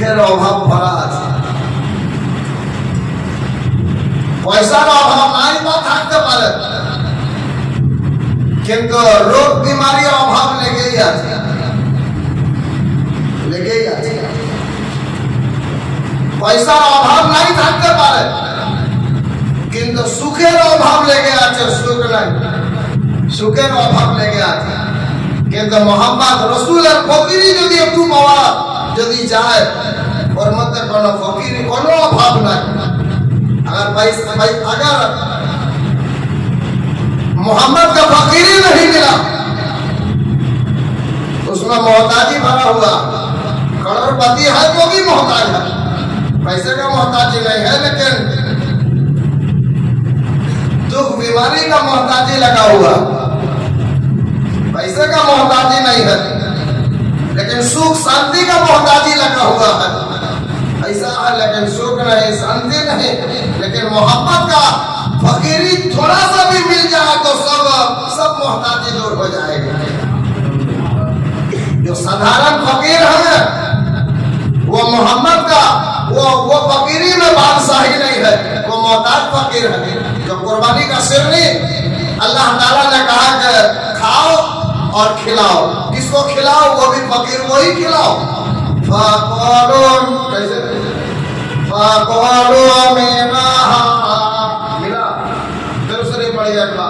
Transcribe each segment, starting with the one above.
সুখের অভাব ভরা আছে। পয়সার অভাব নাই বা থাকতে পারে, কিন্তু রোগ বিমারির অভাব লেগেই আছে, লেগেই আছে। পয়সার অভাব নাই থাকতে পারে, কিন্তু সুখের অভাব লেগে আছে। সুখ নাই, সুখের অভাব লেগে আছে। কিন্তু মোহাম্মদ রসুলের ফকিরি যদি একটু পাওয়া যদি যায়, ওর মধ্যে কোনো ফকিরি কোনো অভাব নাই। अगर मोहम्मद का फकीर ही नहीं मिला, उसमें मोहताजी भरा हुआ। करोड़पति है तो भी मोहताज है, पैसे का मोहताजी नहीं है, लेकिन दुख बीमारी का मोहताजी लगा हुआ। पैसे का मोहताजी नहीं है, लेकिन सुख शांति का मोहताजी लगा हुआ है। ऐसा है, लेकिन सुख नहीं, शांति नहीं। लेकिन मोहम्मद का फकीरी थोड़ा सा भी मिल जाए तो सब मोहताजी दूर हो जाएगी। जो साधारण फकीर है वो मोहम्मद का वो फकीरी में बादशाही नहीं है, वो मोहताज फकीर है। जो कुर्बानी का सिरनी अल्लाह ताला ने कहा कि खाओ और खिलाओ, किसको खिलाओ? वो भी फकीर को ही खिलाओ। कैसे मिला दूसरी बड़ी अगला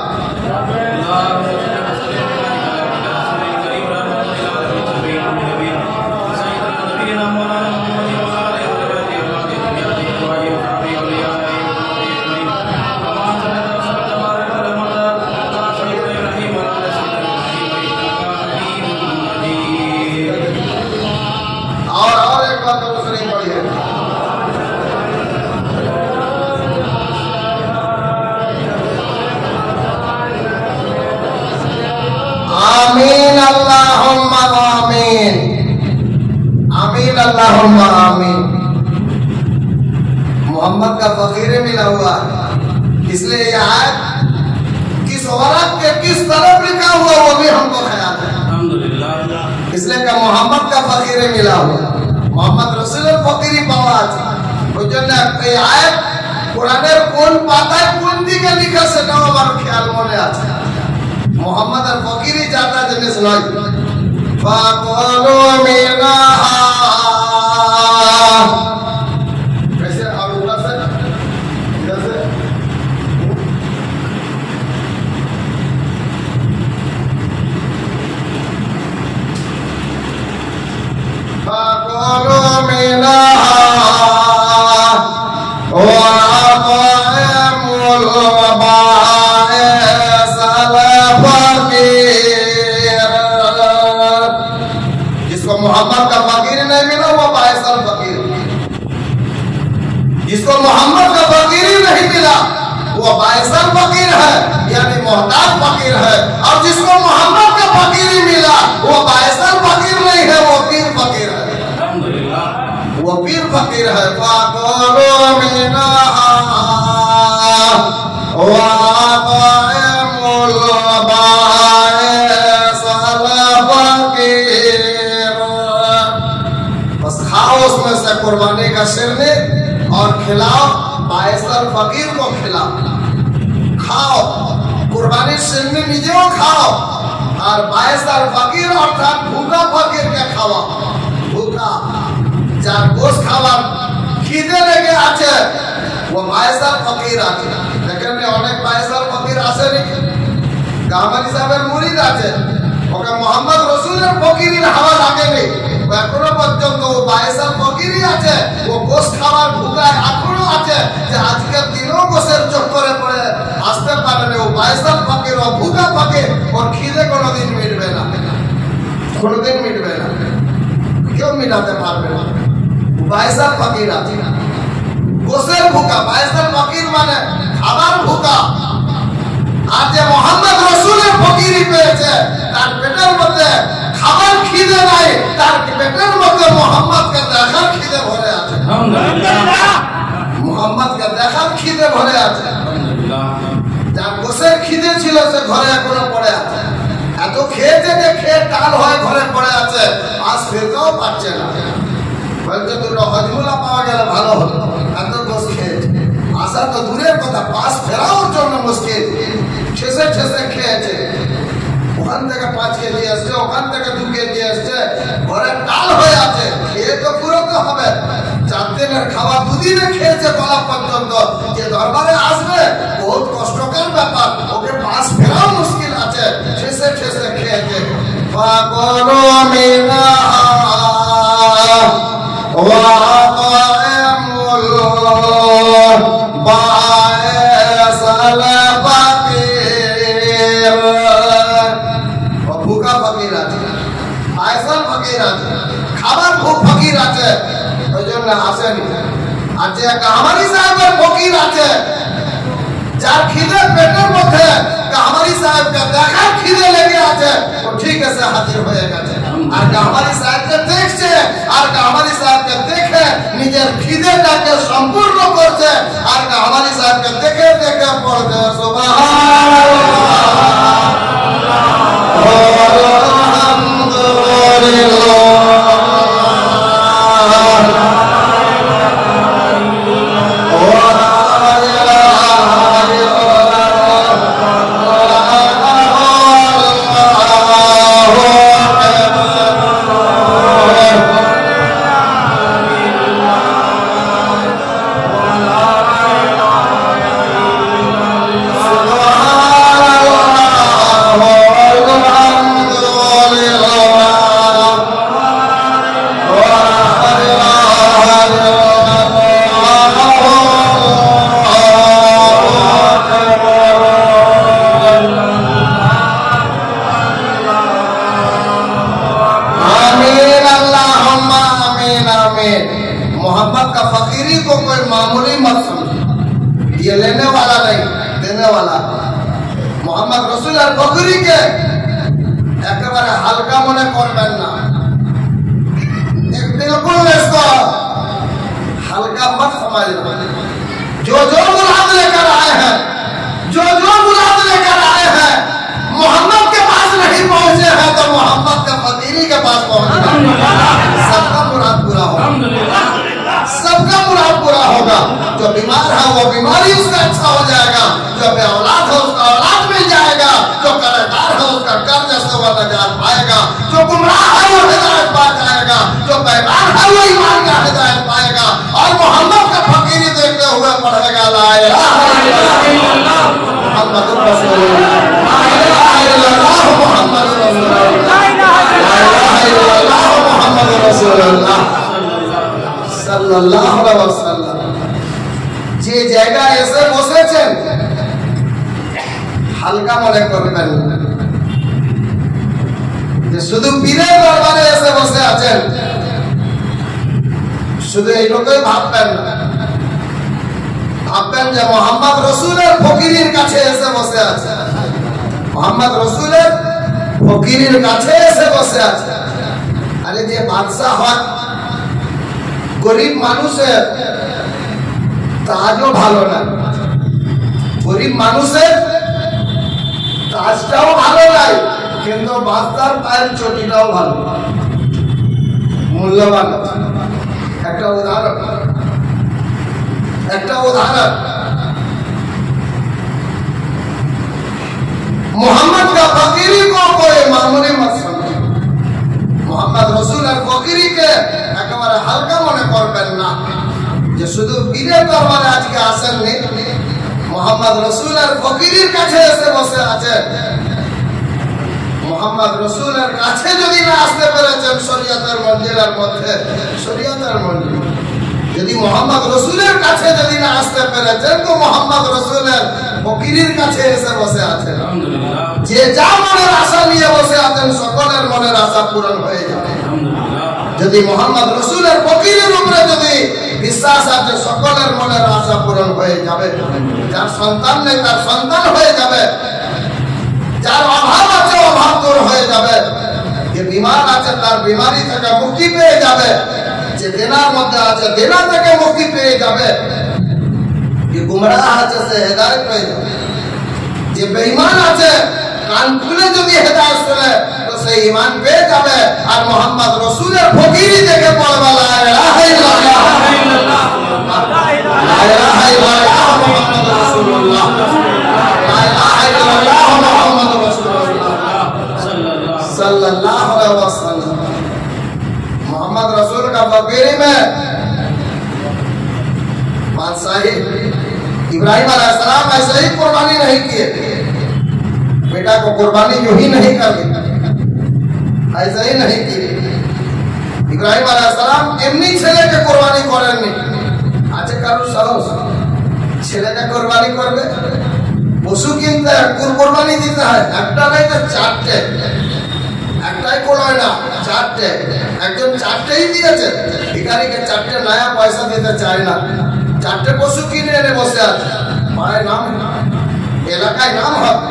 आमीन अल्लाहुम्मा आमीन, आमीन अल्लाहुम्मा आमीन। मोहम्मद का फकीर मिला हुआ, इसलिए ये आयत किस औरत के किस तरफ लिखा हुआ वो भी हमको ख्याल है, अल्हम्दुलिल्लाह। इसलिए का मोहम्मद का फकीर मिला हुआ, मोहम्मद रसूलेर फकीरी पाওয়া আছে। ওই জন্য এই আয়াত কোরআনের কোন পাতায় কোন দিকে লেখা সেটাও আমার খেয়াল মনে আছে। मोहम्मद फकीरी जाता जिनिस नय। फाकुलू मिनहा, कैसे और ऊपर से जैसे फाकुलू मिनहा वा अतइमुल मोहम्मद का फकीर नहीं मिला वो बायसल फकीर, जिसको मोहम्मद का फकीर नहीं मिला वो बायसल फकीर है, यानी मोहताज फकीर है। और जिसको मोहम्मद का फकीर मिला वो बायसल फकीर नहीं है, वो पीर फकीर है, अल्हम्दुलिल्लाह, वो पीर फकीर है। फाकुलू मिनहा वा अतइमुल उसमें से कुर्बानी का सिरनी और खिलाओ, बायसल फकीर को खिलाओ, खाओ। कुर्बानी सिरनी निजेও खाओ और बायसल फकीर अर्थात भूखा फकीर के खाओ। भूखा যার গোশ খাবার খিদে লেগে আছে वो बायसल फकीर আছে। দেখেন অনেক बायसल फकीर আসেনি, গামানি সাহেবের মুরিদ আছে, ওকে মোহাম্মদ রসুলের ফকিরের হাওয়া লাগেনি, এখনো পর্যন্ত ও বায়সাল ফকিরই আছে। ও গোশ খাবার ভুগায় এখনো আছে, যে আজকের দিনও গোশের চক্করে পড়ে আসতে পারেনি। ও বায়সাল ফকির, ও ভুগা ফকির, ওর খিদে কোনোদিন মিটবে না, কোনোদিন মিটবে না, কেউ মিটাতে পারবে না। বায়সাল ফকির আছে, গোশের ভুগা। বায়সাল ফকির মানে খাবার ভুগা। আর যে মোহাম্মদ রসুলের ফকিরি পেয়েছে তার পেটের মধ্যে খাবার খিদে নাই, তার পেটের মধ্যে মোহাম্মদকে দেখার খিদে ভরে আছে, আলহামদুলিল্লাহ। মোহাম্মদকে দেখার খিদে ভরে আছে, আলহামদুলিল্লাহ। যার গোশের খিদে ছিল সে ঘরে এখনো পড়ে আছে, এত খেয়েছে যে খেয়ে টাল হয়ে ঘরে পড়ে আছে, আজ ফিরতেও পারছে না। বলছে দুটো হজমুলা পাওয়া গেলে ভালো হতো, এত গোস খেয়েছে। আসা তো দূরের কথা, পাশ ফেরানোর জন্য মুশকিল, ঠেসে ঠেসে খেয়েছে। ওখান থেকে 5 কেজি আসছে, ওখান থেকে 2 কেজি আসছে, ঘরে টাল হয়ে আছে, খেয়ে তো পুরোতে হবে। 4 দিনের খাবার 2 দিনে খেয়েছে গলা পর্যন্ত। যে দরবারে আসবে বহুত কষ্টকর ব্যাপার, ওকে পাশ ফেরাও মুশকিল আছে, ঠেসে ঠেসে খেয়েছে। খাবার খুব ফকির আছে, ওই জন্য আসেনি। আর যে কামারি সাহেবের ফকির আছে, যার খিদে পেটের মধ্যে কামারি সাহেবকে দেখার খিদে লেগে আছে, ও ঠিক আছে হাজির হয়ে গেছে। আর কামারি সাহেবকে দেখছে, আর কামারি সাহেবকে দেখে নিজের খিদেটাকে সম্পূর্ণ করছে। আর কামারি সাহেবকে দেখে দেখে পড়ছে मोहब्बत का फकीरी को कोई मामूली मत समझे, ये लेने वाला नहीं देने वाला। मोहम्मद रसूल और फकीरी के एकेबारे हल्का मने करबेन ना, बिल्कुल इसको हल्का मत समझना। जो मुराद लेकर आए हैं, जो मुराद लेकर आए हैं, मोहम्मद के पास नहीं पहुंचे हैं तो मोहम्मद के फकीरी के पास पहुंचना। सबका मुराद पूरा होगा, सबका मुराद पूरा होगा। जो बीमार है वो बीमारी उसका अच्छा हो जाएगा, जो बेऔलाद है उसका औलाद मिल जाएगा, जो कर्जदार है उसका कर्ज से वो निजात पाएगा, जो गुमराह है वो हिदायत पा जाएगा, जो बेईमान है वो ईमान का हिदायत पाएगा। और मोहम्मद का फकीरी देखते हुए पढ़ेगा ला इलाहा इल्लल्लाह मुहम्मदुर रसूलुल्लाह, ला इलाहा इल्लल्लाह मुहम्मदुर रसूलुल्लाह, ला इलाहा इल्लल्लाह मुहम्मदुर रसूलुल्लाह সাল্লাল্লাহু আলাইহি ওয়াসাল্লাম। যে জায়গায় এসে বসেছেন হালকা মনে করবেন না, যে শুধু পীরের দরবারে এসে বসে আছেন, শুধু এই লোকই ভাববেন না। ভাববেন যে মোহাম্মদ রসুলের ফকিরের কাছে এসে বসে আছে, মোহাম্মদ রসুলের ফকিরের কাছে এসে বসে আছে। আরে যে বাদশা হয়, গরিব মানুষের তাজও ভালো না, গরিব মানুষের তাজটাও ভালো নাই, কিন্তু বাদশার পায়ের চটিটাও ভালো, মূল্যবান। একটা উদাহরণ मोहम्मद का फकीरी को कोई मामूली मत समझे। मोहम्मद रसूल और फकीरी के একেবারে হালকা মনে করবেন না, যে শুধু পীরের দরবারে আজকে আসেননি, মোহাম্মদ রসুল আর ফকিরের কাছে এসে বসে আছেন। মোহাম্মদ রসুলের কাছে যদি না আসতে পেরেছেন শরীয়তের মঞ্জিলের মধ্যে, শরীয়তের মঞ্জিল যদি মোহাম্মদ রসুলের কাছে যদি না আসতে পেরেছেন, তো মোহাম্মদ রসুলের ফকিরের কাছে এসে বসে আছেন। যে যা মনের আশা নিয়ে বসে আছেন, সকলের মনের আশা পূরণ হয়ে যাবে। যদি মোহাম্মদ রসুলের ফকিরের উপরে যদি বিশ্বাস আছে, সকলের মনের আশা পূরণ হয়ে যাবে। যার সন্তান নেই তার সন্তান হয়ে যাবে, যার অভাব আছে অভাব দূর হয়ে যাবে, যে বিমার আছে তার বিমারি থেকে মুক্তি পেয়ে যাবে, যে দেনার মধ্যে আছে দেনা থেকে মুক্তি পেয়ে যাবে, যে গুমরাহ আছে সে হেদায়েত পেয়ে যাবে, যে বেঈমান আছে কান খুলে যদি হেদায়েত শুনে তো সে ঈমান পেয়ে যাবে। আর মোহাম্মদ রসুলের ফকিরি দেখে পড়বে লা ইলাহা सल्लल्लाहु अलैहि वसल्लम। मोहम्मद रसूल का फकीरी में बादशाही इब्राहिम अलैहिस्सलाम ऐसे ही कुर्बानी नहीं किए, बेटा को कुर्बानी यूं ही नहीं कर दी, ऐसे ही नहीं की। इब्राहिम अलैहिस्सलाम एमनी ছেলে के कुर्बानी করেননি। আজকে কারো সাহস ছেলেকে কুরবানি করবে? পশু কিনতে কুরবানি দিতে হয়, একটা নাই তো চারটে, একটাই কোলায় না চারটে, একজন চারটেই দিয়েছে। ভিখারিকে চারটে নয়া পয়সা দিতে চায় না, চারটে পশু কিনে এনে বসে আছে, পায়ে নাম এলাকায় নাম হবে।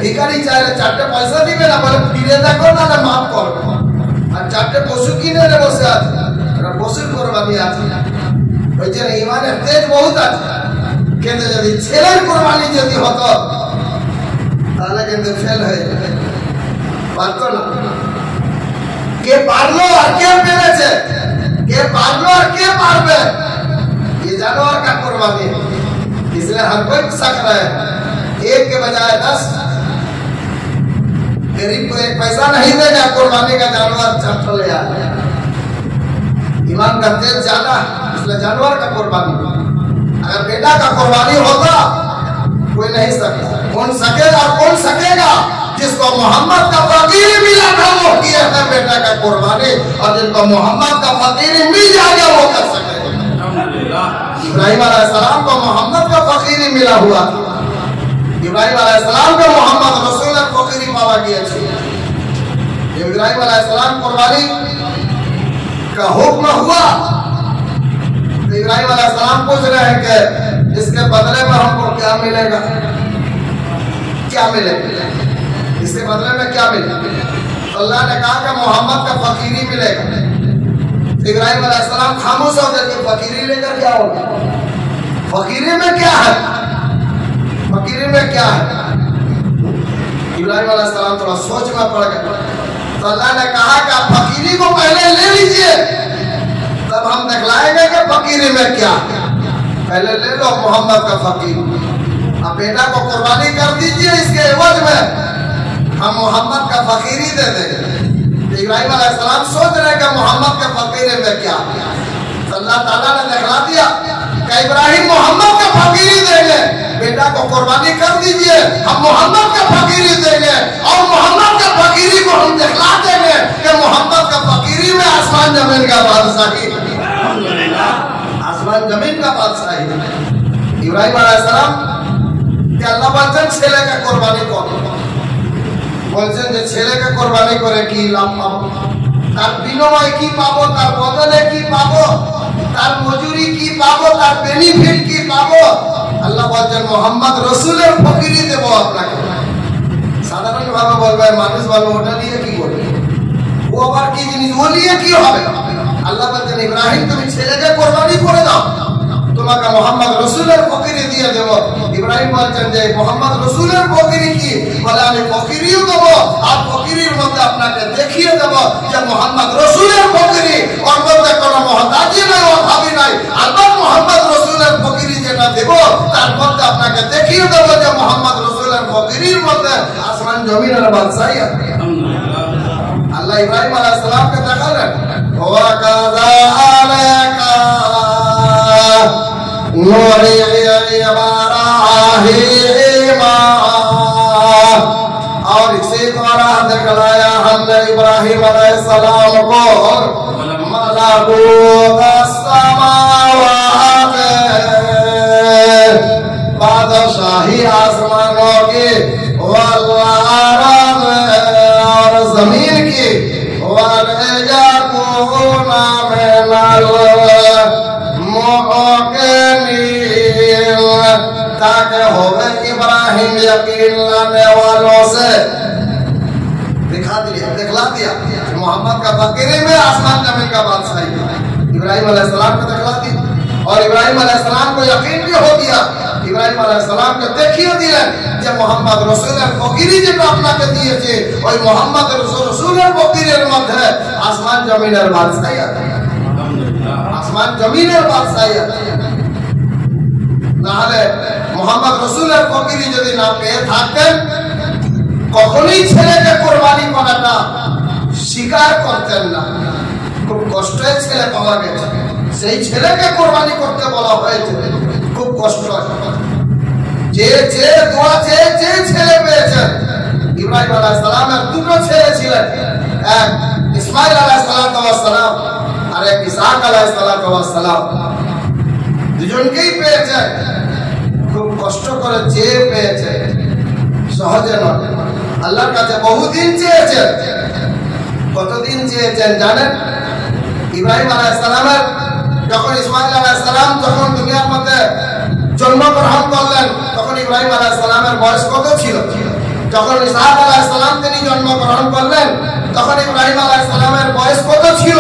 ভিখারি চাইলে চারটে পয়সা দিবে না, বলে ফিরে দেখো না মাফ করো। আর চারটে পশু কিনে এনে বসে আছে, পশুর কোরবানি আছে। ওই জন্য ইমানের তেজ বহুত আছে, কিন্তু যদি ছেলের কোরবানি যদি হতো তাহলে কিন্তু ফেল হয়ে যাবে, পারত না। কে পারলো আর কে পেরেছে, কে पारलो और क्या पार पे, ये जानवर का कुर्बानी, इसलिए हर कोई सक रहा है। एक के बजाय 10, गरीब को एक पैसा नहीं देगा, कुर्बानी का जानवर छठ ले आया। ईमान का तेज ज्यादा, इसलिए जानवर का कुर्बानी। अगर बेटा का कुर्बानी होता कोई नहीं सकता, कौन सकेगा और कौन सकेगा? जिसको मोहम्मद का फकीर मिला था वो किया है बेटा का कुर्बानी, और जिसको मोहम्मद का फकीर मिल जाएगा वो कर सकेगा। इब्राहिम अलैहिस्सलाम को मोहम्मद का फकीर मिला हुआ था, इब्राहिम अलैहिस्सलाम को मोहम्मद रसूल फकीर पावा गया था। इब्राहिम अलैहिस्सलाम कुर्बानी का हुक्म हुआ तो इब्राहिम अलैहिस्सलाम पूछ रहे हैं कि इसके बदले में हमको क्या मिलेगा, क्या मिलेगा, इसके बदले में क्या मिलेगा? तो अल्लाह ने कहा कि मोहम्मद का फकीरी मिलेगा। इब्राहिम अलैहिस्सलाम खामोश हो गए, फकीरी लेकर क्या होगा, फकीरी में क्या है, फकीरी में क्या है? इब्राहिम अलैहिस्सलाम थोड़ा सोच में पड़ गए। तो अल्लाह ने कहा कि आप फकीरी को पहले ले लीजिए, तब हम दिखलाएंगे कि फकीरी में क्या है। पहले ले लो मोहम्मद का फकीर, आप बेटा को कुर्बानी कर दीजिए, इसके एवज में हम मोहम्मद का फकीरी दे देंगे। तो इब्राहिम अलैहिस्सलाम सोच रहे कि मोहम्मद के फकीरी में क्या है। तो अल्लाह ताला ने दिखला दिया कि इब्राहिम मोहम्मद का फकीरी देंगे, बेटा को कुर्बानी कर दीजिए, हम मोहम्मद का फकीरी देंगे, और मोहम्मद का फकीरी को हम दिखला देंगे कि मोहम्मद का फकीरी में आसमान जमीन का बादशाही, आसमान जमीन का बादशाही। इब्राहिम अलैहिस्सलाम के अल्लाह बच्चन ছেলে का कुर्बानी करो, বলছেন যে ছেলেকে কুরবানি করে কি লাভ পাবো, তার বিনিময়ে কি পাবো, তার বদলে কি পাবো, তার মজুরি কি পাবো, তার বেনিফিট কি পাবো? আল্লাহ বলেন মোহাম্মদ রাসূলের ফকিরি দেব আপনাকে। সাধারণ ভাবে বলবে মানুষ বলবে ওটা দিয়ে কি করবে, ও আবার কি জিনিস, ও নিয়ে কি হবে? আল্লাহ বলেন ইব্রাহিম তুমি ছেলেকে কুরবানি করে দাও, তোমাকে মোহাম্মদ রাসূলের ফকিরি দিয়ে দেব। ইব্রাহিম বলেন যে মোহাম্মদ রাসূলের ফকিরি কি, বলে আমি ফকিরিও দেব, আর ফকিরির মধ্যে আপনাকে দেখিয়ে দেব যে মোহাম্মদ রাসূলের ফকিরি, ওর মধ্যে কোনো মহতাজি নাই, অভাবী নাই। আল্লাহ মোহাম্মদ রাসূলের ফকিরি যেটা দেব তার মধ্যে আপনাকে দেখিয়ে দেব যে মোহাম্মদ রাসূলের ফকিরির মধ্যে আসমান জমিনের বাদশাহী আছে। আল্লাহ ইব্রাহিম আলাইহিস সালামকে দেখালেন ওয়া কাযা আলাকা नूरी इब्राहीमा, और इसी द्वारा दिखलाया हमने इब्राहिम अलैहिस्सलाम को मलाकुत अस्समावात, बादशाही आसमानों की वल अर्द, और जमीन की वल यकूना मिनल ताकि होवे इब्राहिम यकीन लाने वालों से। दिखला दिया मोहम्मद का फकीरी में आसमान जमीन का बादशाही, इब्राहिम अलैहिस्सलाम को दिखला दी, और इब्राहिम अलैहिस्सलाम को यकीन भी हो गया। इब्राहिम अलैहिस्सलाम को देखिए दिए যে মোহাম্মদ রাসূলের ফকিরি যেটা আপনাকে দিয়েছে ওই মোহাম্মদ রাসূলের ফকিরের মধ্যে আসমান জমিনের বাদশাহী আছে, আসমান জমিনের বাদশাহী আছে। নাহলে মোহাম্মদ রাসূলের ফকিরি যদি না পেয়ে থাকতেন কখনোই ছেলেকে কোরবানি করাটা স্বীকার করতেন না। খুব কষ্টে ছেলে পাওয়া গেছে, সেই ছেলেকে কোরবানি করতে বলা হয়েছে, খুব কষ্ট। যে যে দোয়া যে যে ছেলে পেয়েছেন, ইব্রাহিম আলাইহিস সালামের দুটো ছেলে ছিলেন, এক ইসমাইল আলাইহিস সালাম আর এক ইসহাক আলাইহিস সালাম, দুজনকেই পেয়েছেন। খুব কষ্ট করে যে পেয়েছে, সহজে নয়। আল্লাহর কাছে বহুদিন চেয়েছেন। কতদিন চেয়েছেন জানেন? ইব্রাহিম আলাইহিস সালামের যখন ইসমাইল আলাইহিস সালাম যখন দুনিয়ার মধ্যে জন্মগ্রহণ করলেন, তখন ইব্রাহিম আলাইহিস সালামের বয়স কত ছিল? যখন ইসহাক আলাইহিস সালাম তিনি জন্মগ্রহণ করলেন, তখন ইব্রাহিম আলাইহিস সালামের বয়স কত ছিল?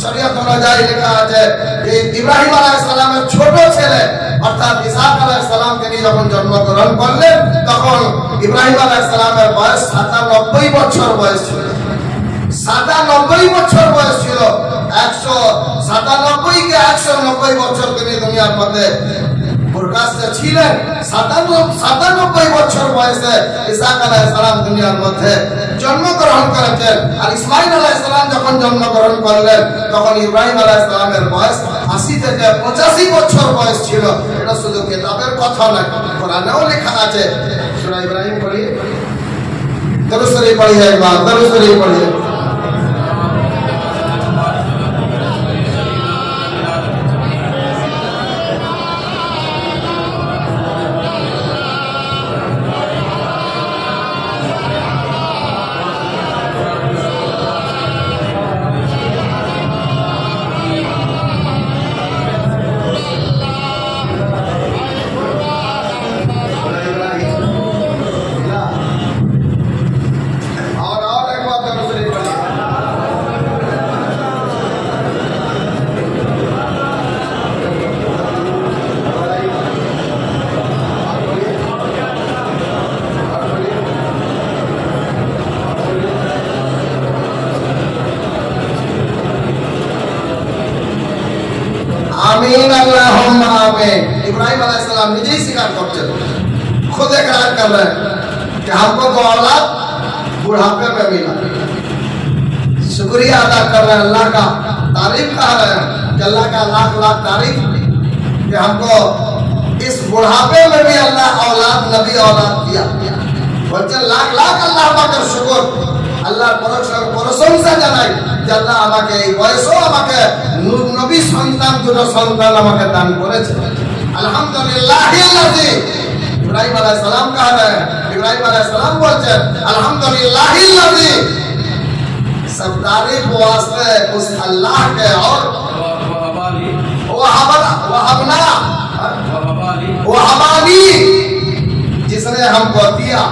শরীয়ত অনুযায়ী লেখা আছে এই ইব্রাহিম আলাইহিস সালামের ছোট ছেলে অর্থাৎ ইসহাক আলাইহিস সালাম তিনি যখন জন্মগ্রহণ করলেন, তখন ইব্রাহিম আলাইহিস সালামের বয়স ৯৭ বছর বয়স ছিল। ৯৭ বছর বয়স ছিল। ১৯৭ কে ১৯০ বছর তিনি দুনিয়ার মধ্যে প্রকাশ্যে ছিলেন। ৯৭ বছর বয়সে ইসহাক আলাইহিস সালাম দুনিয়ার মধ্যে জন্মগ্রহণ করেছেন। আর ইসমাইল আলাইহিস সালাম যখন জন্মগ্রহণ করলেন, তখন ইব্রাহিম আলাইহিস সালামের বয়স ৮০ থেকে ৮৫ বছর বয়স ছিল। এটা শুধু কিতাবের কথা নয়, কোরআনেও লেখা আছে। সূরা ইব্রাহিম পড়ি, দরুদ শরীফ পড়িয়ে, একবার দরুদ শরীফ পড়িয়ে। आमीन अल्लाहुम्मा आमीन। इब्राहिम अलैहिस्सलाम निजे ही स्वीकार करते हैं, खुद इकरार कर रहे हैं कि हमको तो औलाद बुढ़ापे में मिला। शुक्रिया अदा कर रहे हैं अल्लाह का, तारीफ कर रहे हैं कि अल्लाह का लाख लाख तारीफ कि हमको इस बुढ़ापे में भी अल्लाह औलाद नबी औलाद दिया। बोलते लाख लाख अल्लाह पाकेर शुक्र, আল্লাহর প্রশংসা জানাই যে আল্লাহ আমাকে এই বয়সেও আমাকে নবী সন্তান দুটো সন্তান আমাকে দান করেছে। আলহামদুলিল্লাহিল্লাযী। ইব্রাহিম আলাইহিস সালাম कह रहे हैं, इब्राहिम अलैहि सलाम बोलते हैं अल्हम्दुलिल्लाहिल्लाज़ी। सब तारीफ वास्ते उस अल्लाह के और वहबानी जिसने हमको दिया।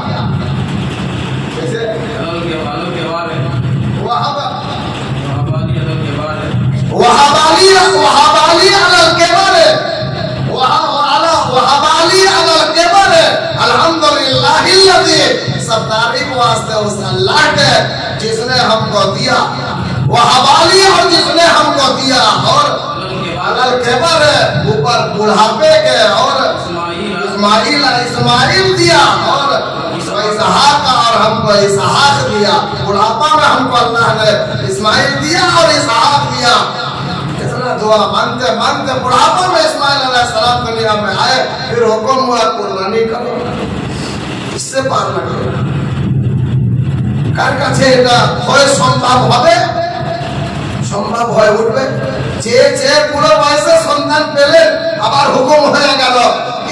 सब तारीफ वास्ते उस अल्लाह के जिसने हमको दिया, वहबाली और जिसने हमको दिया, और अलल केबर ऊपर बुढ़ापे के, और इस्माइल दिया, और इसहाक और हमको इसहाक दिया। बुढ़ापा में हमको अल्लाह ने इस्माइल दिया और इसहाक दिया। इतना दुआ मानते मानते बुढ़ापा में इस्माइल अलैहिस्सलाम दुनिया में आए, फिर हुक्म हुआ कुर्बानी करो, इससे पार न करो। কার কাছে এটা হয় সম্ভব হবে? সম্ভব হয়ে উঠবে? যে যে পুরো বয়সে সন্তান পেলেন, আবার হুকুম হয়ে গেল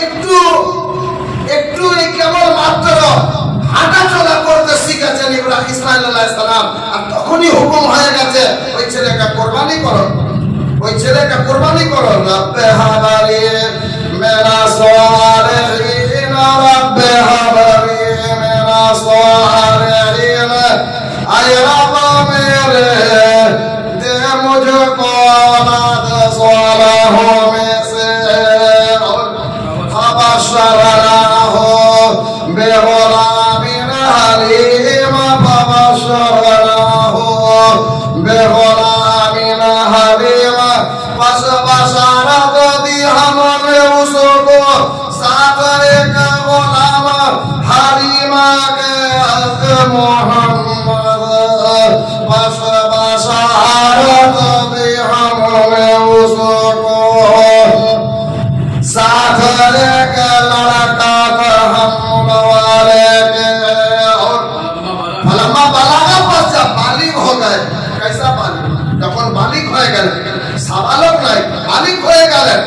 একটু একটু কেবল মাত্র হাঁটা চলা করতে শিখেছেন ইসমাইল আলাইহিস সালাম, আর তখনই হুকুম হয়ে গেছে ওই ছেলেকে কোরবানি করো, ওই ছেলেকে কোরবানি করো। রব্বে হাবালি মেরা সালিহিন, রব্বে হাবালি মেরা सालिहीन, आय रब मेरे दे मुझको औलाद सालिहों में से, फबश्शरनाहु बिग़ुलामिन हलीम, फबश्शरनाहु बिग़ुलामिन हलीम। बस बशारत दी हमने उसको साथ एक गुलाम हलीमा के कैसा बालिक যখন বালিক হয়ে গেলেন সাবালক নাই বালিক হয়ে গেলেন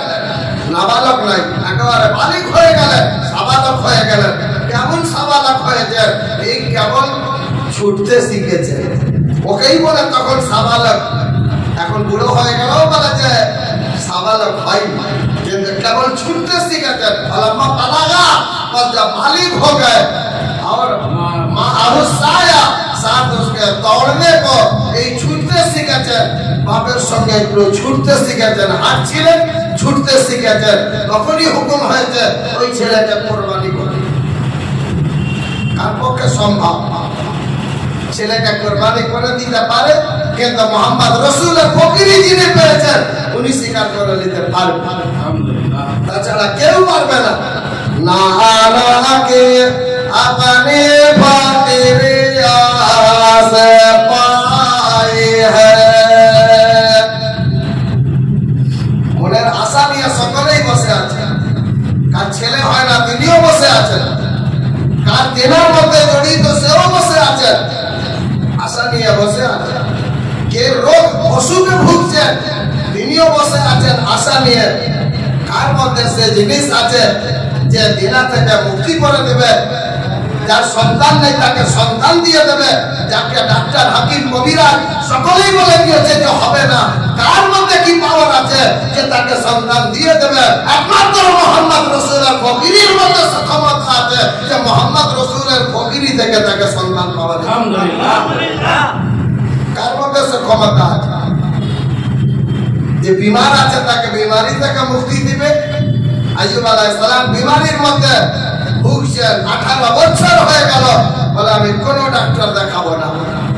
নাবালক নাই একেবারে বালিক হয়ে গেলেন সাবালক হয়ে গেলেন কেমন সাবালক হয়েছে এই কেবল ছুটতে শিখেছে ওকেই বলে তখন সাবালক এখন বুড়ো হয়ে গেলেও বলে যে সাবালক হয় কিন্তু केवल छूटते सीखे फलम्मा पलागा और जब बालिग हो गए और आहुसाया साथ उसके दौड़ने को এই ছুটতে শিখেছেন বাপের সঙ্গে একটু ছুটতে শিখেছেন হাত ছিলেন ছুটতে শিখেছেন তখনই হুকুম হয়েছে ওই ছেলেকে কোরবানি করতে কার পক্ষে সম্ভব ছেলেকে কোরবানি করে দিতে পারে কিন্তু মোহাম্মদ রাসূলের ফকিরি যিনি পেয়েছেন উনি স্বীকার করে নিতে পারবেন আলহামদুলিল্লাহ তাছাড়া কেউ পারবে না না আলাকে अपने फकीरी से पाए है মনের আশা নিয়ে সকলেই বসে আছে কার ছেলে হয় না তিনিও বসে আছেন কার দিনের মধ্যে জড়িত সেও বসে আছে আশা নিয়ে বসে আছে কে রোগ অসুখে ভুগছেন তিনিও বসে আছেন আশা নিয়ে কার মধ্যে সে জিনিস আছে যে দিনা থেকে মুক্তি করে দেবে যার সন্তান নেই তাকে সন্তান দিয়ে দেবে যাকে ডাক্তার হাকিম কবিরাজ সকলেই বলে দিয়েছে যে হবে না কার মধ্যে কি পাওয়ার আছে যে তাকে সন্তান দিয়ে দেবে একমাত্র মোহাম্মদ রাসূলের ফকিরির মধ্যে ক্ষমতা আছে যে মোহাম্মদ রাসূলের ফকিরি থেকে তাকে সন্তান পাওয়া যাবে আলহামদুলিল্লাহ কার মধ্যে সে ক্ষমতা আছে যে বিমার আছে তাকে বিমারি থেকে মুক্তি দিবে আইয়ুব আলাইহিস সালাম বিমারির মধ্যে ভুগছেন 18 বছর হয়ে গেল বলে আমি কোনো ডাক্তার দেখাবো না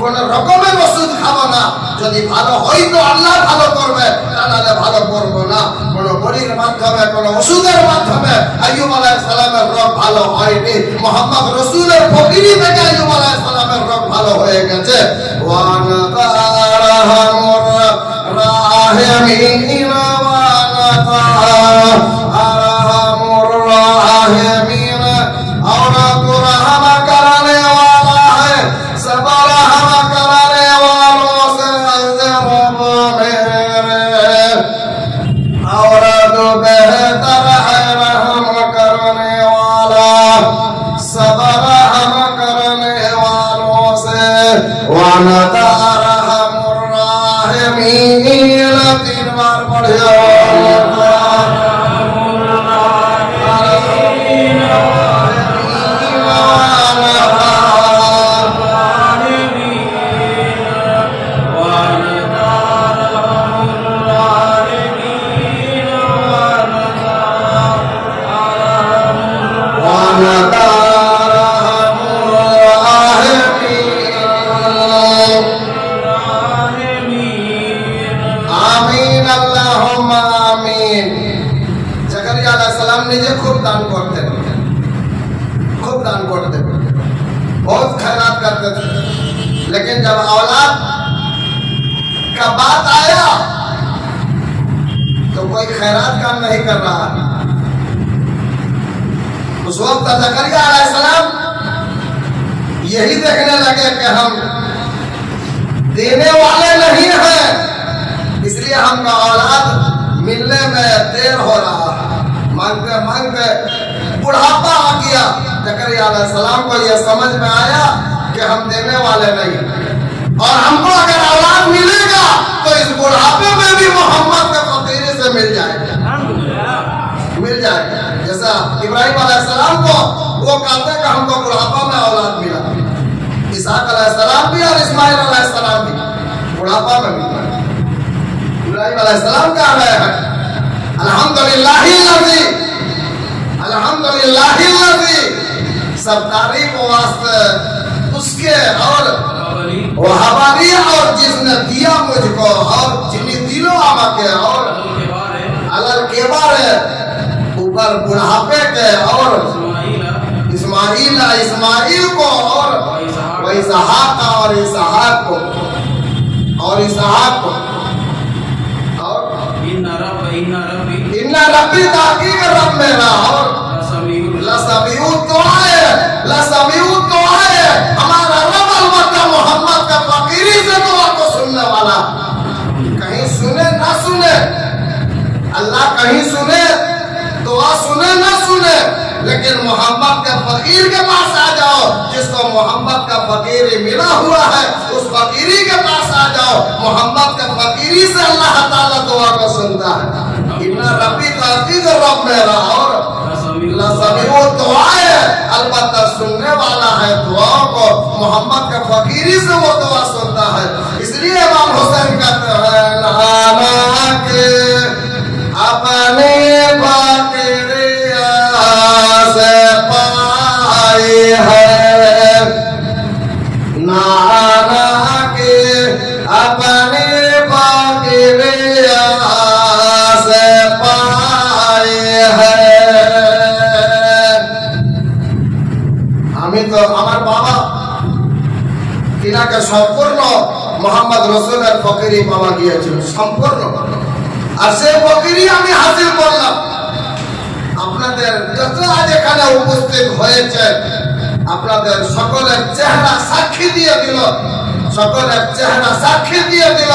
কোন রকমের ওষুধ খাবো না যদি ভালো হয় তো আল্লাহ ভালো করবে তাহলে ভালো করব না কোন বড়ির মাধ্যমে কোন ওষুধের মাধ্যমে আইয়ুব আলাইহিস সালামের রোগ ভালো হয়নি মোহাম্মদ রাসূলের ফকিরি থেকে আইয়ুব আলাইহিস সালামের রোগ ভালো হয়ে গেছে ওয়া নাতারহামুর রাহিমিন ওয়া নাতারহামুর রাহিমিন और रहम करने वाला है सब रहम करने वालों से मेरे और जो बेहतर है रहम करने वाला सब रहम करने वालों से वनता रहमुर राहिमीन 3 बार पढ़ियो बहुत खैरात करते थे लेकिन जब औलाद का बात आया तो कोई खैरात काम नहीं कर रहा उस वक्त ज़करिया अलैहिस्सलाम यही देखने लगे कि हम देने वाले नहीं हैं इसलिए हमका औलाद मिलने में देर हो रहा है मांगते मांगते बुढ़ापा आ गया ज़करिया अलैहिस्सलाम को यह समझ में आया कि हम देने वाले नहीं और हमको अगर औलाद मिलेगा तो इस बुढ़ापे में भी मोहम्मद के फकीरी से मिल जाएगा जैसा इब्राहिम अलैहिस्सलाम को वो कहते कि हमको बुढ़ापा में औलाद मिला इसहाक अलैहिस्सलाम भी और इस्माइल अलैहिस्सलाम भी बुढ़ापा में मिला इब्राहिम अलैहिस्सलाम कह रहे हैं अल्हम्दुलिल्लाह सब तारीफ वास्ते उसके और वो हवाली और जिसने दिया मुझको और जिन्हें दिलो आमाके और अलग के बारे ऊपर बुढ़ापे के और इस्माइल को और इसहाक और इसहाक को और इन्ना रब्बी ताकीद रब मेरा और लसमीउ दुआए हमारा रब अलबत्ता मोहम्मद का फकीरी से दुआ को सुनने वाला कहीं सुने, दुआ सुने न सुने, लेकिन मोहम्मद के फकीर के पास आ जाओ। जिसको मोहम्मद का फकीरी मिला हुआ है, उस फकीरी के पास आ जाओ। मोहम्मद के फकीरी से अल्लाह ताला दुआ को सुनता है। इन्ना रब्बी ताकीद रब मेरा और वो दुआ है, अलबत्ता सुनने वाला है दुआओं को। मोहम्मद के फकीरी से वो दुआ सुनता है। इसलिए इमाम हुसैन कहते हैं नाना के अपने फकीरिया से पाए है, नाना के अपने फकीरिया से पाए है। আমি তো আমার বাবা তিনাকে সম্পূর্ণ মোহাম্মদ রসুলের ফকিরি পাওয়া গিয়েছিল, সম্পূর্ণ। আর সেই ফকিরি আমি হাসিল করলাম। আপনাদের যত আজ এখানে উপস্থিত হয়েছে, আপনাদের সকলের চেহারা সাক্ষী দিয়ে দিল, সকলের চেহারা সাক্ষী দিয়ে দিল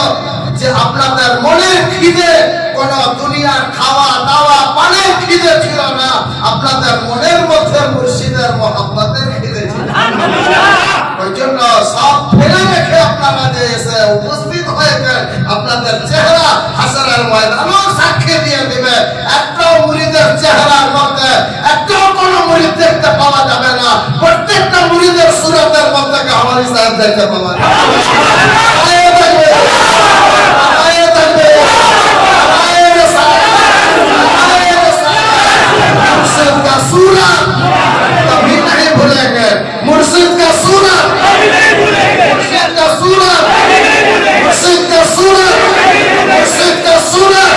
যে আপনাদের মনের খিদে কোন দুনিয়ার খাওয়া দাওয়া পানের খিদে ছিল না, আপনাদের মনের মধ্যে মুর্শিদের মোহাম্মতের খিদে ছিল। ওই জন্য সব ফেলে রেখে আপনারা যে এসে উপস্থিত হয়েছেন, আপনাদের চেহারা হাসরের ময়দানও সাক্ষী দিয়ে দিবে। একটাও মুরিদের চেহারার মধ্যে একটাও কোনো মুরিদ দেখতে পাওয়া যাবে না, প্রত্যেকটা মুরিদের সুরতের মধ্যে কামালি সাহেব দেখতে পাওয়া যাবে। मुर्शिद का सूरत कभी नहीं भूलेंगे, मुर्शिद का सूरत कभी नहीं भूलेंगे, मुर्शिद का सूरत, मुर्शिद का सूरत, मुर्शिद का सूरत,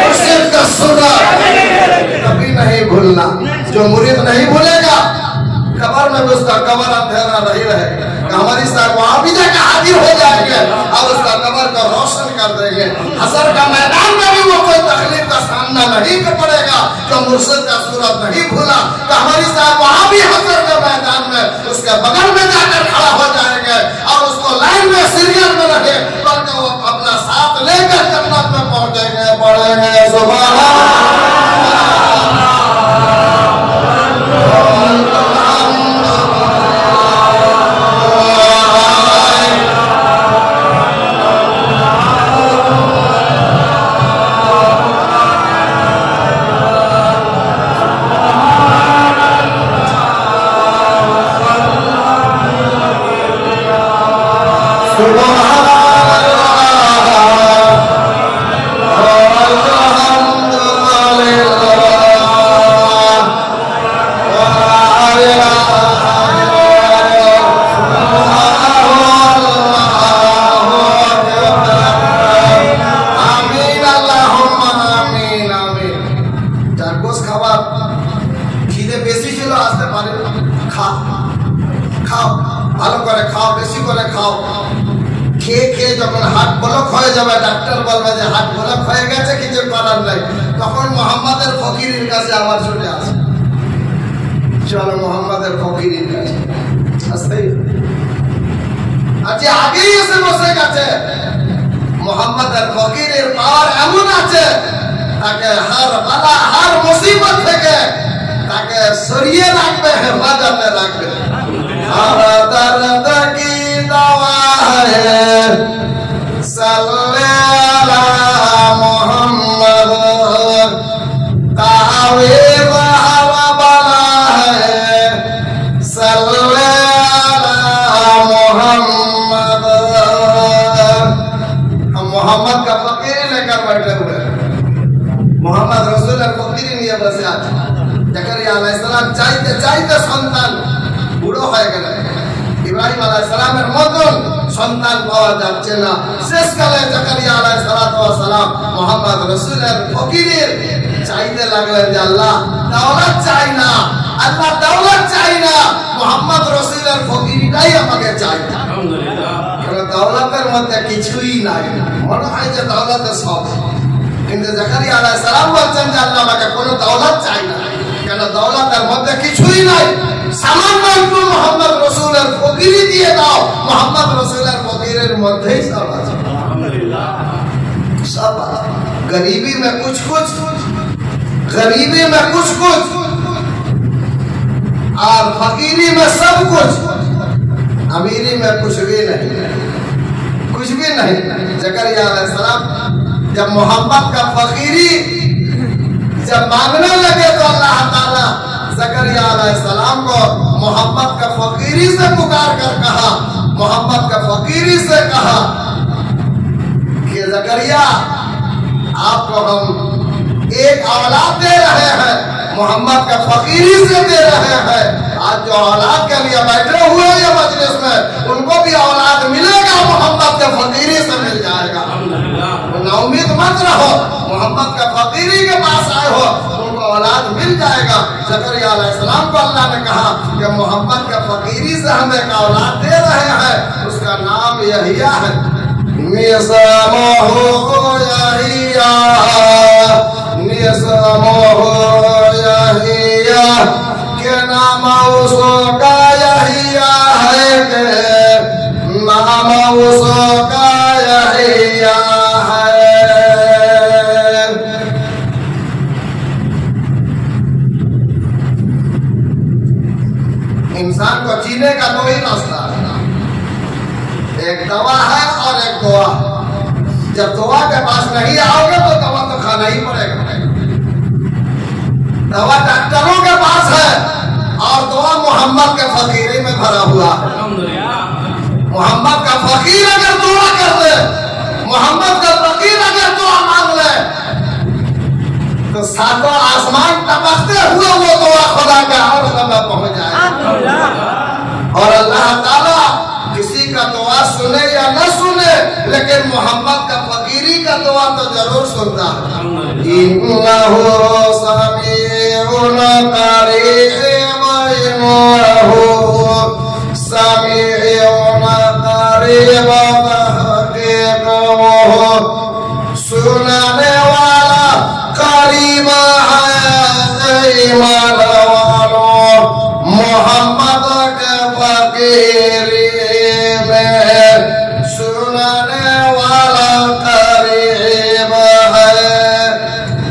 मुर्शिद का सूरत कभी नहीं भूलना। जो मुरीद नहीं भूलेगा, कब्र में भी उसका कब्र अंधेरा नहीं रहेगा। हमारी साहब वहां भी जाकर हाजिर हो जाएंगे और उसका कब्र को रोशन कर देंगे। हशर का मैदान में भी वो कोई तकलीफ का सामना नहीं कर पड़ेगा। जो मुर्शिद का सूरत नहीं भूला, तो हमारी साहब वहां भी हशर के मैदान में उसके बगल में जाकर खड़ा हो जाएंगे और उसको लाइन में सीरियल में रखे, बल्कि वो अपना साथ लेकर जन्नत में पहुंचेंगे। पढ़ेंगे सुभान चलो मोहम्मद फकीर आज आगे एसे बसे गেছে मोहम्मद फकीर पावर এমন আছে তাকে हर বালা हर मुसीबत থেকে তাকে সরিয়ে রাখবে, হেফাজতে রাখবে। हर दर्द की दवा है सल्ले अला मोहम्मद, तावीज़ हर बला है सल्ले अला मोहम्मद। हम मोहम्मद का फकीर लेकर बैठे हुए हैं, मोहम्मद रसूल फकीर নিয়ে বসে আছে। জাকারিয়া আলাইহিস সালাম চাইতে চাইতে সন্তান বুড়ো হয়ে গেলেন। ইব্রাহিম আলাইহিস সালামের মতন সন্তান পাওয়া যাচ্ছে না। শেষকালে জাকারিয়া আলাইহিস সালাম মোহাম্মদ রাসূলের ফকিরের চাইতে লাগলেন যে আল্লাহ দৌলত চাই না, আল্লাহ দৌলত চাই না, মোহাম্মদ রাসূলের ফকিরটাই আমাকে চাই। আলহামদুলিল্লাহ। কারণ দৌলতের মধ্যে কিছুই নাই, মনে হয় যে দৌলতে সব, কিন্তু জাকারিয়া আলাইহিস সালাম বলছেন যে আল্লাহ আমাকে কোনো দৌলত চাই না, কেন দৌলতের মধ্যে কিছুই নাই। সামান্য একটু মোহাম্মদ রাসূলের ফকিরি দিয়ে দাও, মোহাম্মদ রাসূলের ফকিরের মধ্যেই সব আছে। আলহামদুলিল্লাহ। सब गरीबी में कुछ कुछ गरीबी में कुछ कुछ और फकीरी में सब कुछ, अमीरी में कुछ भी नहीं, कुछ भी नहीं। जकरिया अलैहिस्सलाम जब मोहम्मद का फकीरी जब मांगने लगे तो अल्लाह ताला जकरिया अलैहिस्सलाम को मोहम्मद का फकीरी से पुकार कर कहा, मोहम्मद का फकीरी से कहा कि जकरिया आपको हम एक औलाद दे रहे हैं, मोहम्मद का फकीरी से दे रहे हैं। आज जो औलाद के लिए बैठे हुए ये मजलिस में उनको भी औलाद मिलेगा, मोहम्मद के फकीरी से मिल जाएगा। नाउमीद मत रहो, मोहम्मद का फकीरी के पास आए हो उनको औलाद मिल जाएगा। जकरिया अलैहिस्सलाम को अल्लाह ने कहा कि मोहम्मद का फकीरी से हम एक औलाद दे रहे हैं, उसका नाम यहिया है। निसमहो यहिया, निसमहो यहिया, के नाम उसका यहिया है, के नाम उसका यहिया है। इंसान को जीने का दो ही रास्ता है, एक दवा है और एक दुआ। जब दुआ के पास नहीं आओगे तो दवा तो खाना ही पड़ेगा। दवा डॉक्टरों के पास है और दुआ मोहम्मद के फकीरी में भरा हुआ है। मोहम्मद का फकीर अगर दुआ कर दे, मोहम्मद का फकीर अगर दुआ मांग ले तो सातों आसमान टपकते हुए वो दुआ खुदा के अर्श में पहुंच जाए। और अल्लाह ताला किसी का दुआ सुने या न सुने, लेकिन मोहम्मद का फकीरी का दुआ तो जरूर सुनता है। इन्नहु समीउन करीम, इन्नहु समीउन करीम, सुनने वाला करीम है। ईमान वालों, मोहम्मद के फकीरी सुनने वाला करीब है।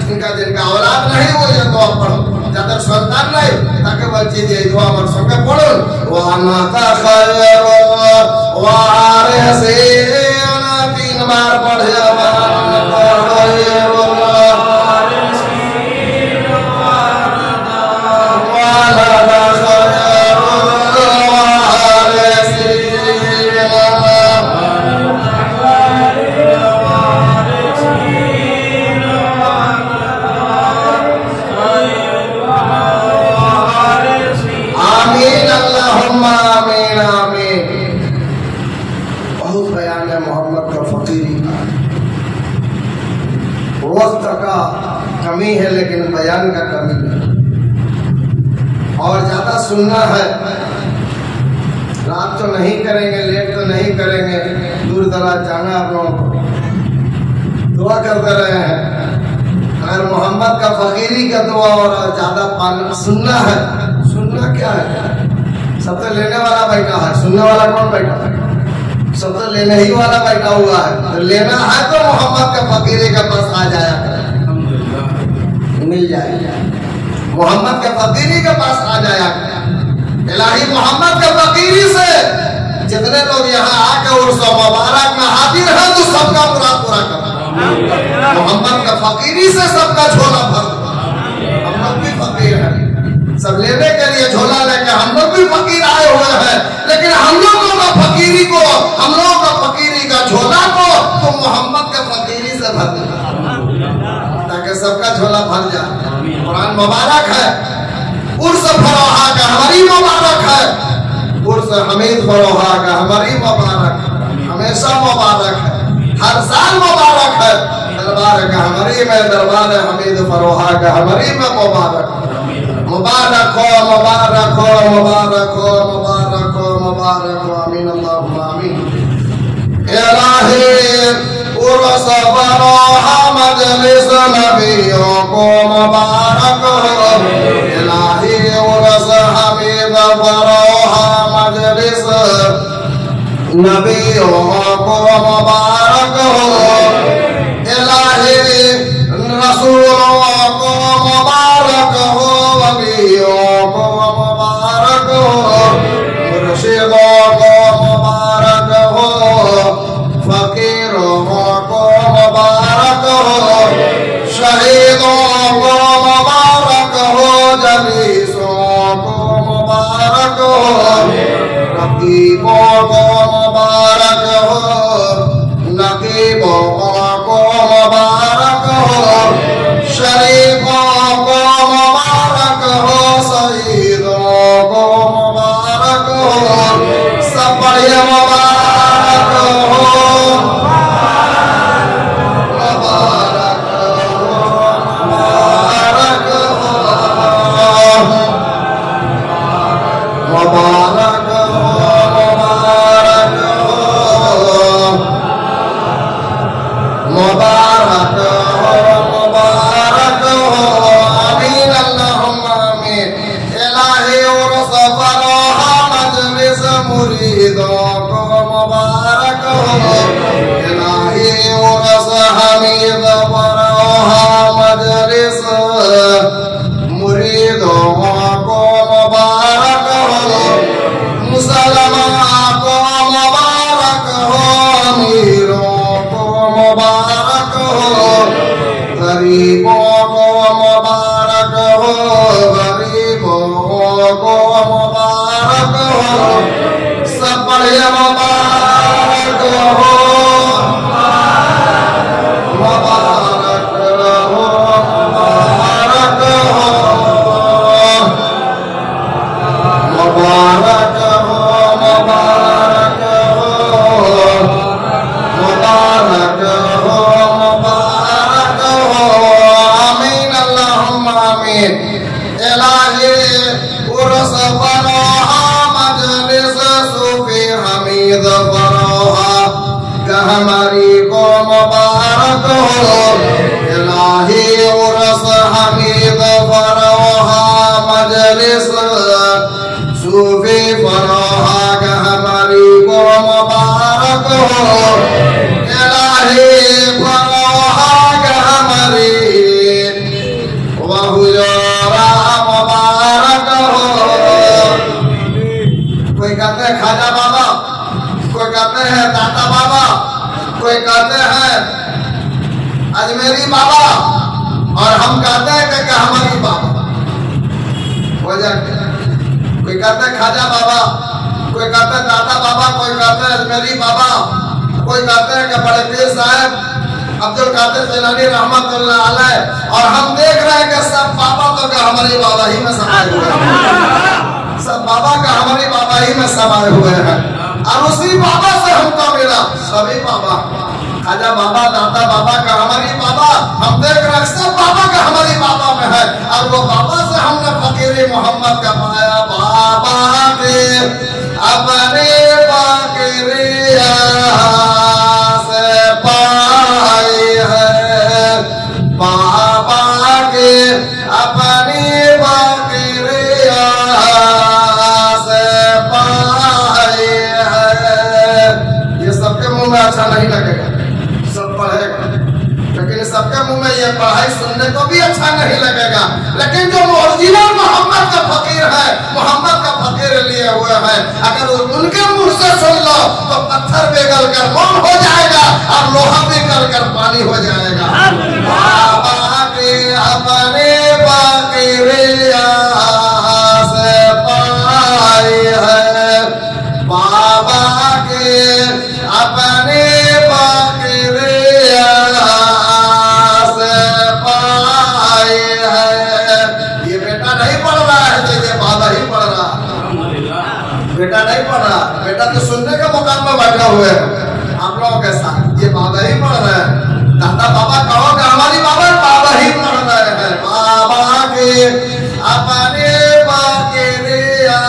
इनका जिनका औलाद नहीं वो ये दुआ पढ़ो, जब तक संतान नहीं ताकि बच्चे ये दुआ मत संगे पढ़ो। वाना का खैर वारिसीन, 3 बार पढ़े कमी है, लेकिन बयान का कमी नहीं। और ज्यादा सुनना है, रात तो नहीं करेंगे, लेट तो नहीं करेंगे, दूर दराज जाना आप लोगों को दुआ करते रहे हैं। अगर मोहम्मद का फकीरी का दुआ और ज्यादा सुनना है, सुनना क्या है? सब तो लेने वाला बैठा है, सुनने वाला कौन बैठा है? सब तो लेने ही वाला बैठा हुआ है। तो लेना है तो मोहम्मद का फकीरी के पास आ जाया मिल जाएगा, मोहम्मद के फकीरी के पास आ जाया। इलाही मोहम्मद के फकीरी से जितने लोग यहाँ आके उर्स मुबारक में हाजिर हैं तो सबका पूरा करना। मोहम्मद के फकीरी से सबका झोला भर। हम लोग भी फकीर हैं, सब लेने के लिए झोला लेकर हम लोग भी फकीर आए हुए हैं, लेकिन हम लोगों का फकीरी को, हम लोगों का फकीरी का झोला को तो मोहम्मद के फकीरी से भर देना ताकि सबका झोला भर जाए। कुरान मुबारक है, उर्स फरोहा का हमारी मुबारक है, उर्स हमीद फरोहा का हमारी मुबारक, हमेशा मुबारक है, हर साल मुबारक है। दरबार का हमारी में, दरबार हमीद फरोहा का हमारी में मुबारक। मुबारक हो, मुबारक हो, मुबारक हो, मुबारक हो, मुबारक हो। आमीन अल्लाहुम्मा आमीन। इलाही उर्स फरोहा मजलिस नबियों को मुबारक हो। इलाही उर्स हमीद फरोहा मजलिस नबियों को मुबारक हो। इलाही रसूलों को मुबारक फकीरों को मुबारक हो, शहीदों को मुबारक हो, जलीसों को मुबारक हो, रकीबों को मुबारक हो, नकीबों को मुबारक हो, शरीफों को मुबारक हो, शहीदों को मुबारक हो, सब बढ़िया मुबारक हो, मुबारक हो, मुबारक हो, मुबारक हो, मुबारक हो, मुबारक हो, आमीन अल्लाहुम्मा आमीन। इलाही उर्स फरोहा मजलिस मुरीदों को मुबारक हो, इलाही उर्स हमीद फरोहा मजलिस मुरीदों को मुबारक हो, मुसलमान को मुबारक हो, अमीरों को मुबारक हो, गरीबों को मुबारक हो, गरीबों को मुबारक हो, सब बढ़िया मुबारक हो, मुबारक हो, मुबारक हो, मुबारक हो, मुबारक हो, मुबारक हो, मुबारक हो, आमीन अल्लाहुम्मा आमीन। इलाही उर्स फरोहा मजलिस सूफी हमीद फरोहा कहमरी को मुबारक हो, इलाही उर्स हमीद फरोहा मजलिस सूफी फरोहा कहमरी को मुबारक हो, इलाही फरोहा कहमरी वहुजोरा मुबारक हो। कोई कहते हैं खाजा बाबा, कोई कहते हैं दाता बाबा, कोई कहते हैं अजमेरी बाबा, और हम कहते हैं कि हमारी बाबा हो जाते। कोई कहते हैं खाजा बाबा, कोई कहते हैं दाता बाबा, कोई कहते हैं अजमेरी बाबा, कोई कहते हैं कि बड़े पीर साहब अब्दुल कादिर जिलानी रहमतुल्लाह अलैह। और हम देख रहे हैं कि सब बाबा तो का हमारे बाबा ही में समाये हुए हैं, सब बाबा का हमारे बाबा ही में समाये हुए हैं, और उसी बाबा से हमको मिला सभी बाबा, खाजा बाबा, दाता बाबा का हमारी बाबा, हम देख रहे हैं सब बाबा का हमारी बाबा में है, और वो बाबा से हमने फकीरी मोहम्मद का पाया। बाबा के अपने फकीरिया से पाए है, बाबा के अपनी फकीरिया से पाए है। ये सबके मुंह में अच्छा नहीं लगेगा, सब पढ़ेगा, लेकिन सबके मुंह में ये पढ़ाई सुनने को भी अच्छा नहीं लगेगा, लेकिन जो ओरिजिनल मोहम्मद का फकीर है, मोहम्मद का फकीर लिए हुए हैं, अगर उनके मुंह से सुन लो तो पत्थर पिघल कर मोम हो जाएगा और लोहा पिघल कर पानी हो जाएगा। बाबा के अपने फकीरिया से पाए है, बाबा के अपने फकीरिया से पाए है। ये बेटा नहीं पढ़ रहा है, जैसे बाबा ही पढ़ रहा है, बेटा नहीं पढ़ रहा, बेटा तो सुनने के मुकाम में बैठा हुए हैं आप लोगों के साथ, ये बाबा ही पढ़ रहे हैं। दादा बाबा कहो कि हमारी बाबा, बाबा ही पढ़ रहे हैं। बाबा के अपने फकीरिया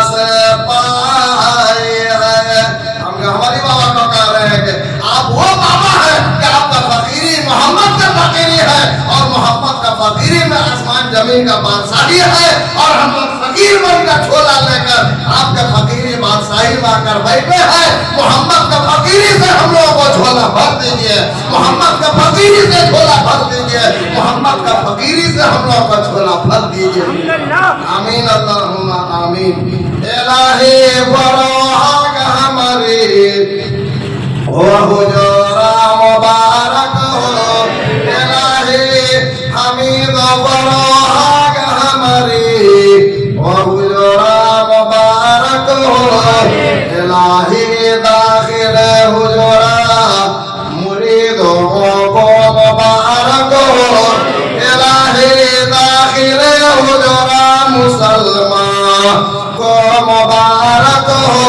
से पाए है। हम हमारी बाबा को कह रहे हैं कि आप वो बाबा है कि आपका फकीरी मोहम्मद का फकीरी है, और मोहम्मद का फकीरी में आसमान जमीन का बादशाही है, और हम लोग फकीर बनकर झोला लेकर आपके फकीरी बादशाही में आकर बैठे हैं। मोहम्मद का फकीरी से हम लोगों को झोला भर दीजिए, मोहम्मद का फकीरी से झोला भर दीजिए, मोहम्मद का फकीरी से हम लोगों का झोला भर दीजिए। आमीन अल्लाहुम्मा आमीन। इलाही फरोहा हमारी हो हुजूरा मुबारक हो इलाही हमीद बरोहाग हमारी हो हुजूरा मुबारक हो इलाही दाखिल हुजूरा मुरीदों को मुबारक हो इलाही दाखिल हुजूरा मुसलमान को मुबारक हो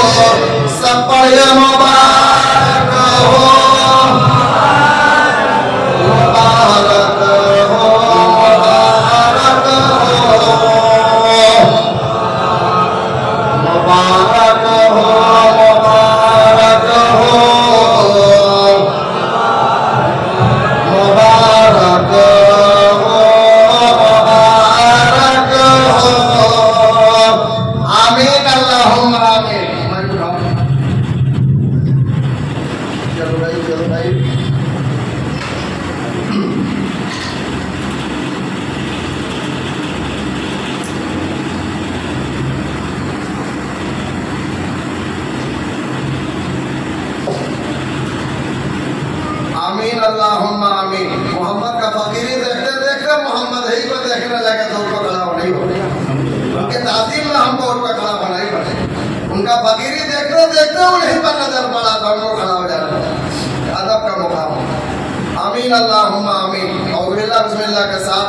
सब पर मुबारक हो मुबारक हो मुबारक हो मुबारक हो मुबारक हो मुबारक हो मुबारक हो आमीन अल्लाहुम्मा आमीन। चलो भाई आमीन अल्लाहुम्मा आमीन। मोहम्मद का फकीरी देखते देखते मोहम्मद ही को देखने लगे तो उनको खड़ा होना ही पड़ेगा, उनके ताज़ीम में हमको उनको खड़ा होना ही पड़ेगा। उनका फकीरी देखते देखते उन्हीं पर नजर पड़ा तो उनको खड़ा हो जाना पड़ेगा, अदब का मुकाम। आमीन अल्लाहुम्मा आमीन। और बिस्मिल्लाह के साथ